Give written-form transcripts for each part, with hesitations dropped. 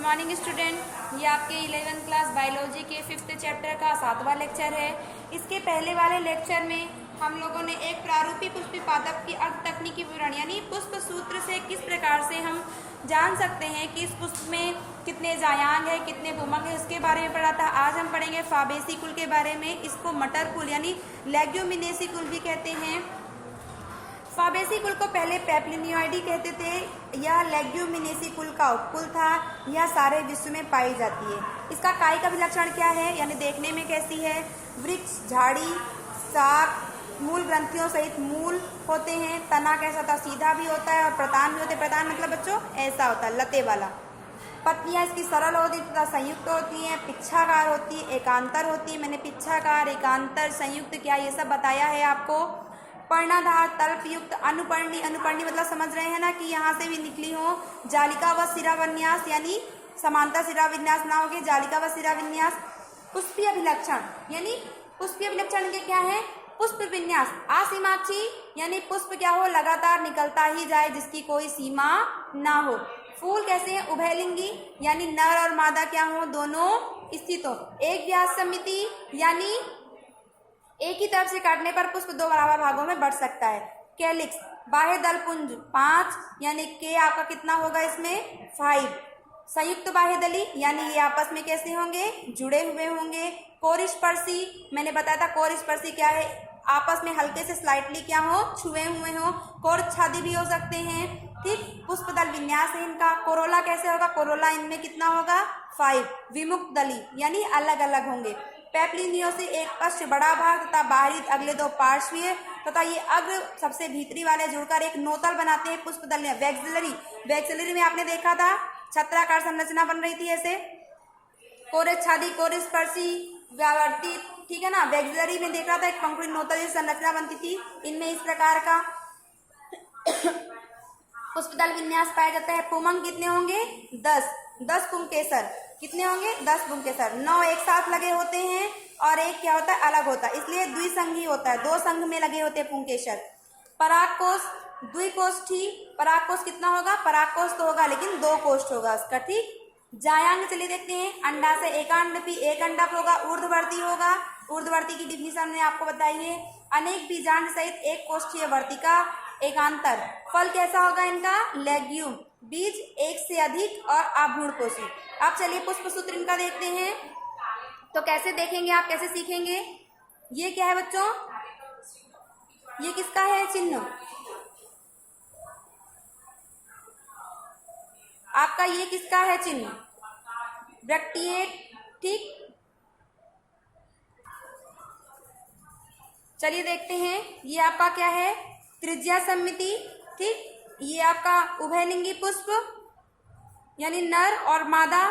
Morning student, ये आपके 11th class biology के 5th चैप्टर का 7वां लेक्चर है। इसके पहले वाले लेक्चर में हम लोगों ने एक प्रारूपी पुष्पी पादप की अर्ध तकनीकी विवरण यानी पुष्प सूत्र से किस प्रकार से हम जान सकते हैं कि इस पुष्प में कितने जायांग है, कितने पुमक है, उसके बारे में पढ़ा था। आज हम पढ़ेंगे फाबेसी कुल के बारे में। इसको मटर कुल यानी लेग्यूमिनेसी कुल भी कहते हैं। फाबेसी कुल को पहले पेप्लिनियोइडी कहते थे। यह लेग्यूमिनेसी कुल का उपकुल था। यह सारे विश्व में पाई जाती है। इसका काई का विलक्षण क्या है यानी देखने में कैसी है? वृक्ष, झाड़ी, शाख, मूल ग्रंथियों सहित मूल होते हैं। तना कैसा था? सीधा भी होता है और प्रतान भी होते हैं। प्रतान मतलब बच्चों ऐसा होता है, लते वाला। पत्तियां इसकी सरल होती तथा संयुक्त होती हैं। पिच्छाकार होती है, एकांतर होती है। मैंने पिच्छाकार, एकांतर, संयुक्त क्या ये सब बताया है आपको। पर्णाधार, तल्पयुक्त, अनुपर्णी। अनुपर्णी मतलब समझ रहे हैं ना कि यहाँ से भी निकली हो। जालिका व सिरा विन्यास यानी समांतर सिरा विन्यास ना होगी, जालिका व सिरा विन्यास। पुष्पीय विलक्षण यानी पुष्पीय विलक्षण के क्या है? पुष्प विन्यास। असीमाक्षी यानी पुष्प क्या हो? लगातार निकलता ही जाए, जिसकी कोई सीमा ना हो। फूल कैसे हैं? उभयलिंगी यानी नर और मादा क्या हो? दोनों स्थित हो। एक व्यास समिति यानी एक ही तरफ से काटने पर पुष्प दो बराबर भागों में बढ़ सकता है। कैलिक्स, बाह्य दल पुंज 5 यानी के आपका कितना होगा इसमें? 5। संयुक्त बाह्य दली यानी ये आपस में कैसे होंगे? जुड़े हुए होंगे। कोरिस्पर्शी, मैंने बताया था कोरिस्पर्शी क्या है? आपस में हल्के से स्लाइटली क्या हो? छुए हुए हो। कोरच्छादी भी हो सकते हैं। ठीक, पुष्प दल विन्यास है इनका। कोरोला कैसे होगा? कोरोला इनमें कितना होगा? 5। विमुक्त दली यानी अलग अलग होंगे। पेप्लिनियो से एक पश्च बड़ा भाग तथा बाहरी अगले दो पार्श्वीय तथा ये अग्र सबसे भीतरी वाले जुड़कर एक नोतल बनाते हैं पुष्प दल में। वैक्सिलरी, वैक्सिलरी में आपने देखा था छत्राकार संरचना बन रही थी ऐसे। कोरच्छादी, कोरिस्पर्शी, व्यावर्ती, ठीक है ना। वैक्सिलरी में देखा था एक पंखुड़ी नोतल जैसी संरचना बनती थी। इनमें इस प्रकार का पुष्पदल विन्यास पाया जाता है। पुमंग कितने होंगे? 10 पुंकेसर कितने होंगे? 10 पुंकेसर। 9 एक साथ लगे होते हैं और एक क्या होता है? अलग होता है, इसलिए द्विसंगी होता है। 2 संघ में लगे होते हैं पुंकेसर। परागकोश, द्विकोष्ठी। परागकोश कितना होगा? परागकोश तो होगा लेकिन 2 कोष्ठ होगा उसका। ठीक, जायांग चलिए देखते हैं। अंडा से एकांडपी, एक अंडक होगा, ऊर्ध्ववर्ती होगा। ऊर्ध्ववर्ती की डिफिनीशन ने आपको बताई है। अनेक बीजांड सहित एक कोष्ठीय वर्तिका, एकांतर। फल कैसा होगा इनका? लेग्यूम। बीज एक से अधिक और अभ्रूणपोषी। अब चलिए पुष्प सूत्र इनका देखते हैं। तो कैसे देखेंगे आप, कैसे सीखेंगे? ये क्या है बच्चों? ये किसका है चिन्ह? आपका ये किसका है चिन्ह? ब्रैक्टिएट। ठीक, चलिए देखते हैं। ये आपका क्या है? त्रिज्या समिति। ठीक, ये आपका उभयलिंगी पुष्प यानी नर और मादा।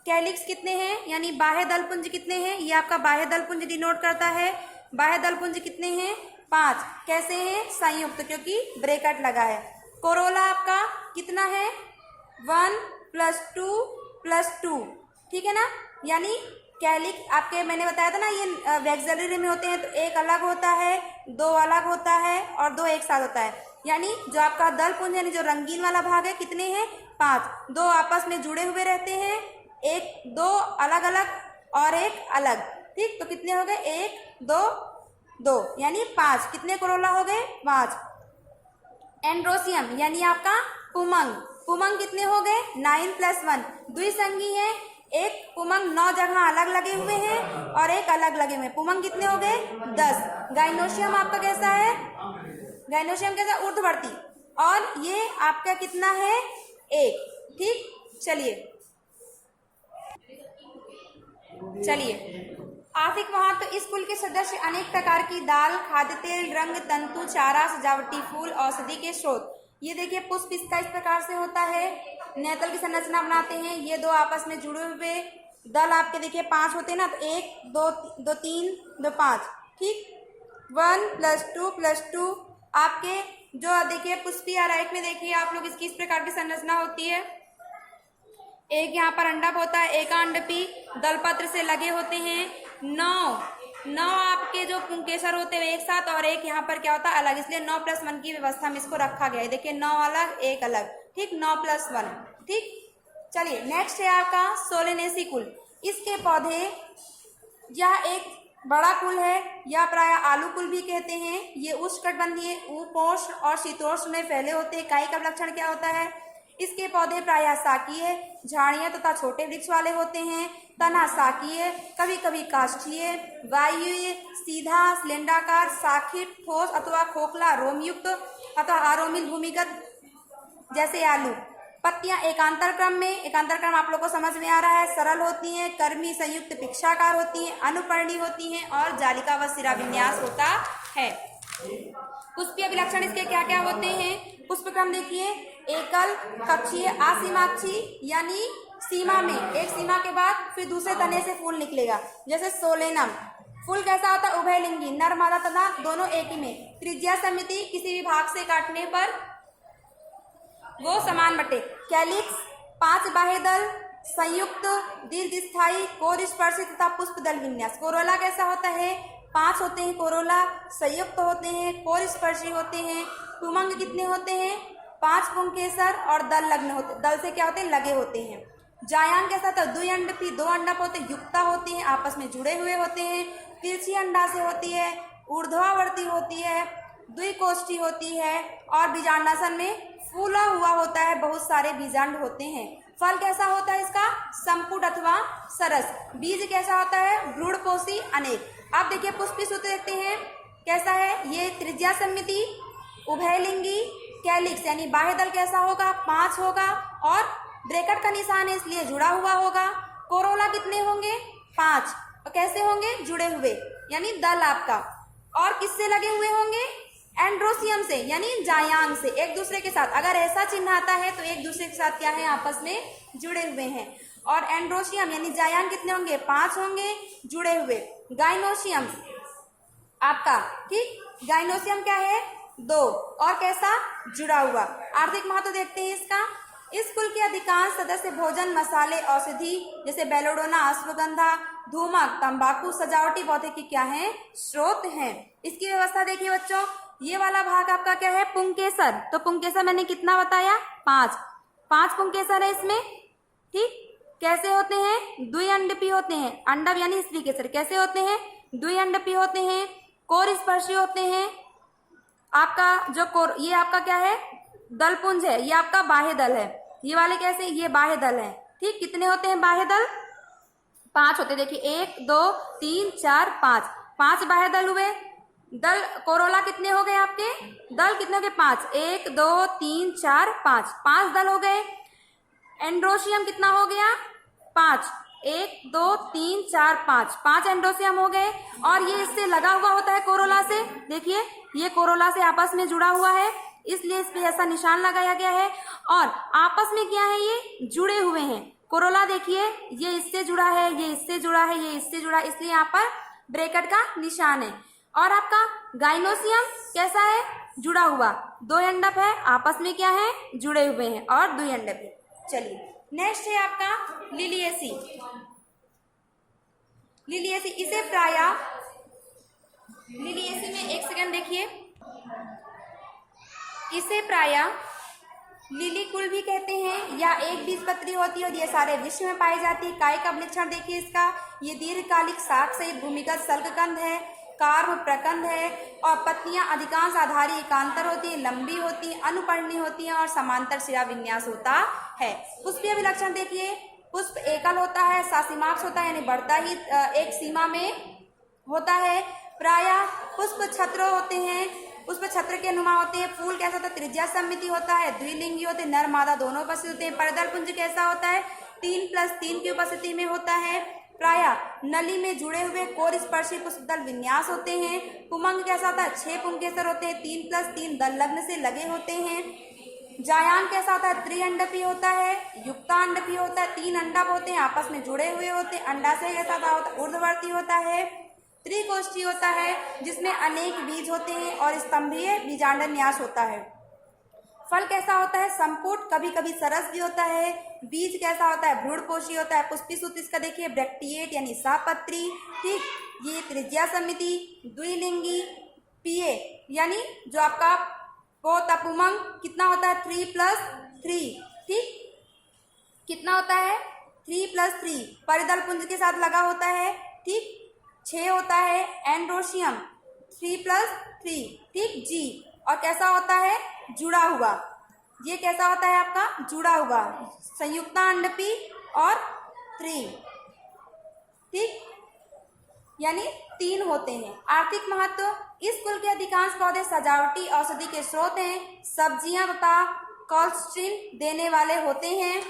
कैलिक्स कितने हैं यानी बाह्य दलपुंज कितने हैं? ये आपका बाह्य दलपुंज डिनोट करता है। बाह्य दलपुंज कितने हैं? 5। कैसे हैं? संयुक्त, क्योंकि ब्रैकेट लगा है। कोरोला आपका कितना है? 1 + 2 + 2। ठीक है ना। यानी कैलिक आपके मैंने बताया था ना ये वैक्सिलरी में होते हैं, तो एक अलग होता है, 2 अलग होता है और 2 एक साथ होता है। यानी जो आपका दल पुंज यानी जो रंगीन वाला भाग है कितने हैं? 5। 2 आपस में जुड़े हुए रहते हैं, 2 अलग अलग और एक अलग। ठीक, तो कितने हो गए? 1 2 2 यानी 5। कितने कोरोला हो गए? 5। एंड्रोसियम यानी आपका पुमंग। पुमंग कितने हो गए? 9 + 1। द्विसंगी है, एक पुमंग 9 जगह अलग लगे हुए हैं और एक अलग लगे हुए। पुमंग कितने हो गए? 10। गाइनोशियम आपका कैसा है? गाइनोशियम कैसा? ऊर्ध्ववर्ती। और ये आपका कितना है? 1। ठीक, चलिए आर्थिक महत्व। तो इस कुल के सदस्य अनेक प्रकार की दाल, खाद्य तेल, रंग, तंतु, चारा, सजावटी फूल, औषधि के स्रोत। ये देखिए पुष्प इसका इस प्रकार से होता है। नेतल की संरचना बनाते हैं। ये 2 आपस में जुड़े हुए दल आपके देखिए 5 होते हैं ना, तो 1 2 3 2 5। ठीक, 1 + 2 + 2 आपके जो देखिए पुष्पीय आरेख में देखिए आप लोग इसकी इस प्रकार की संरचना होती है। एक यहाँ पर अंडक होता है, एकांडपी दलपत्र से लगे होते हैं। 9 आपके जो पुंकेसर होते हैं एक साथ और एक यहाँ पर क्या होता है? अलग, इसलिए 9 + 1 की व्यवस्था में इसको रखा गया है। देखिए 9 अलग, 1 अलग। ठीक, 9 + 1। ठीक, चलिए नेक्स्ट है आपका सोलेनेसी कुल। इसके पौधे, यह एक बड़ा कुल है, यह प्रायः आलू कुल भी कहते हैं। ये उष्णकटिबंधीय, उपोष्ण और शीतोष्ण में फैले होते हैं। काई का लक्षण क्या होता है? इसके पौधे प्रायः शाकीय, झाड़ियां तथा छोटे वृक्ष वाले होते हैं। तना शाकीय, कभी कभी काष्ठीय, वायुवीय, सीधा, सिलेंडराकार, शाखित, ठोस अथवा खोखला, रोमयुक्त अथवा आरोमिल भूमिगत जैसे आलू। पत्तियां एकांतर क्रम में, एकांतर क्रम आप लोग को समझ में आ रहा है, सरल होती हैं, कर्मी संयुक्त पिक्षाकार होती हैं, अनुपर्णी होती हैं और जालिका व सिरा विन्यास होता है। पुष्पीय विलक्षण इसके क्या क्या होते हैं? पुष्प क्रम देखिए, एकल, कक्षीय, असीमाक्षी, यानी सीमा में, एक सीमा के बाद फिर दूसरे तने से फूल निकलेगा। जैसे सोलेनम। फूल कैसा होता है? उभयलिंगी, नर मादा तथा दोनों एक ही में। त्रिज्या समिति, किसी भी भाग से काटने पर वो समान बटे। कैलिक्स, 5 बाह्य दल, संयुक्त, दीर्घस्थायी, कोरस्पर्शी तथा पुष्प दल विन्यास। कोरोला कैसा होता है? 5 होते हैं कोरोला, संयुक्त होते हैं, कोरस्पर्शी होते हैं। पुमंग कितने होते हैं? 5 पुंकेसर और दल लग्न होते, दल से क्या होते हैं? लगे होते हैं। जायांग कैसा था? द्विअंडपी, 2 अंडक होते हैं, युक्ता होती हैं, आपस में जुड़े हुए होते हैं। तिरछी अंडा से होती है, ऊर्ध्वावर्ती होती है, द्विकोष्ठी होती है और बीजांडासन में फूला हुआ होता है, बहुत सारे बीजांड होते हैं। फल कैसा होता है इसका? संपुट अथवा सरस। बीज कैसा होता है? भ्रूणपोषी, अनेक। आप देखिए पुष्पी सूत्र देखते हैं कैसा है? ये त्रिज्या समिति, उभयलिंगी, कैलिक्स यानी बाह्य दल कैसा होगा? 5 होगा और ब्रैकेट का निशान है इसलिए जुड़ा हुआ होगा। कोरोला कितने होंगे? 5। और कैसे होंगे? जुड़े हुए, यानी दल आपका। और किससे लगे हुए होंगे? एंड्रोसियम से, यानी जायांग से, एक दूसरे के साथ। अगर ऐसा चिन्ह आता है तो एक दूसरे के साथ क्या है? आपस में जुड़े हुए हैं। और एंड्रोसियम यानी जायांग कितने होंगे? 5 होंगे जुड़े हुए। गाइनोसियम आपका, ठीक, गाइनोसियम क्या है? 2 और कैसा? जुड़ा हुआ। आर्थिक महत्व देखते हैं इसका। इस कुल के अधिकांश सदस्य भोजन, मसाले, औषधि जैसे बेलोडोना, अश्वगंधा, धूमक, तंबाकू, सजावटी पौधे की क्या है? स्रोत हैं। इसकी व्यवस्था देखिए बच्चों, ये वाला भाग आपका क्या है? पुंकेसर। तो पुंकेसर मैंने कितना बताया? 5 पुंकेसर है इसमें, ठीक। कैसे होते हैं? द्विअंडपी होते हैं। अंडप यानी स्त्री केसर कैसे होते हैं? द्विअंडपी होते हैं, कोरस्पर्शी होते हैं। आपका जो ये आपका क्या है? दलपुंज है, ये आपका बाह्य दल है। ये वाले कैसे? ये बाह्य दल है, ठीक। कितने होते हैं बाह्य दल? 5 होते हैं। देखिए 1 2 3 4 5 बाह्य दल हुए। दल कोरोला कितने हो गए आपके? दल कितने हो गए? 5। 1 2 3 4 5 दल हो गए। एंड्रोसियम कितना हो गया? 5। 1 2 3 4 5 एंड्रोसियम हो गए। और ये इससे लगा हुआ होता है कोरोला से। देखिए ये कोरोला से आपस में जुड़ा हुआ है, इसलिए इस पे ऐसा निशान लगाया गया है। और आपस में क्या है? ये जुड़े हुए हैं। कोरोला देखिए, ये इससे जुड़ा है, ये इससे जुड़ा है, ये इससे जुड़ा है, इसलिए यहाँ पर ब्रैकेट का निशान है। और आपका गाइनोसियम कैसा है? जुड़ा हुआ। 2 अंडक है, आपस में क्या है? जुड़े हुए हैं और द्विअंडक है। चलिए नेक्स्ट है आपका लिलिएसी। लिलिएसी, इसे प्रायः लिलिएसी में, एक सेकंड देखिए, इसे प्रायः लिली कुल भी कहते हैं। या एक बीजपत्री होती है और ये सारे विश्व में पाई जाती है। काय का लक्षण देखिए इसका, ये दीर्घकालिक शाख सहित भूमिगत शल्ककंद है, कार्म प्रकंद है और पत्तियां अधिकांश आधारी एकांतर होती है, लंबी होती है, अनुपर्णी होती है और समांतर शिरा विन्यास होता है। पुष्पीय विलक्षण देखिए, पुष्प एकल होता है, सासिमाक्ष होता है यानी बढ़ता ही एक सीमा में होता है। प्रायः पुष्प छत्र होते हैं, पुष्प छत्र के नुमा होते हैं। फूल कैसा होता है? त्रिज्या समिति होता है, द्विलिंगी होते हैं, नर मादा दोनों उपस्थित होते हैं। परदल पुंज कैसा होता है? 3+3 की उपस्थिति में होता है। प्रायः नली में जुड़े हुए कोरस्पर्शी पुष्पदल विन्यास होते हैं। पुमंग कैसा होता है? 6 पुंकेसर होते हैं, 3+3 दल लग्न से लगे होते हैं। जायांग कैसा होता है? त्रिअंडपी होता है, युक्तांडपी होता है, 3 अंडक होते हैं, आपस में जुड़े हुए होते हैं। अंडाशय कैसा होता है? ऊर्ध्ववर्ती होता है। त्रिकोष्ठी होता है जिसमें अनेक बीज होते हैं और स्तंभीय बीजांड न्यास होता है। फल कैसा होता है? संपुट, कभी कभी सरस भी होता है। बीज कैसा होता है? भ्रूणपोषी होता है। पुष्पी सूत्र इसका देखिए, ब्रैक्टिएट यानी सहपत्री, ठीक। ये त्रिज्या समिति, द्विलिंगी, पीए यानी जो आपका पोतपुमंग कितना होता है? 3+3, ठीक। कितना होता है 3 + 3 परिदल पुंज के साथ लगा होता है, ठीक। 6 होता है एंड्रोशियम 3 + 3, ठीक जी। और कैसा होता है जुड़ा हुआ, ये कैसा होता है आपका जुड़ा हुआ संयुक्ता अंडपी और 3, ठीक, यानी 3 होते हैं। आर्थिक महत्व, इस कुल के अधिकांश पौधे सजावटी औषधि के स्रोत हैं, सब्जियां तथा कोलेस्ट्रॉल देने वाले होते हैं।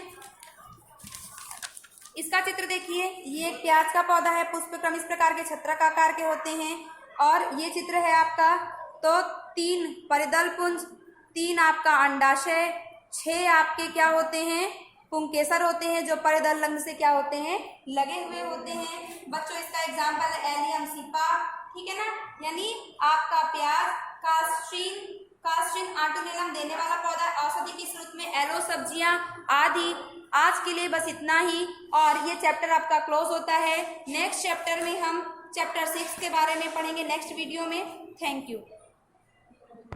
इसका चित्र देखिए, ये एक प्याज का पौधा है, पुष्पक्रम इस प्रकार के छत्रक आकार के होते हैं। और ये चित्र है आपका, तो 3 परिदल पुंज, 3 आपका अंडाशय, 6 आपके क्या होते हैं पुंकेसर होते हैं जो परिदल रंग से क्या होते हैं लगे हुए होते हैं। बच्चों इसका एग्जाम्पल है एलियम सीपा, ठीक है ना, यानी आपका प्याज कास्ट्रीन आटोनेलम देने वाला पौधा, औषधि की स्रोत में एलो सब्जियां आदि। आज के लिए बस इतना ही, और ये चैप्टर आपका क्लोज होता है। नेक्स्ट चैप्टर में हम चैप्टर 6 के बारे में पढ़ेंगे नेक्स्ट वीडियो में। Thank you.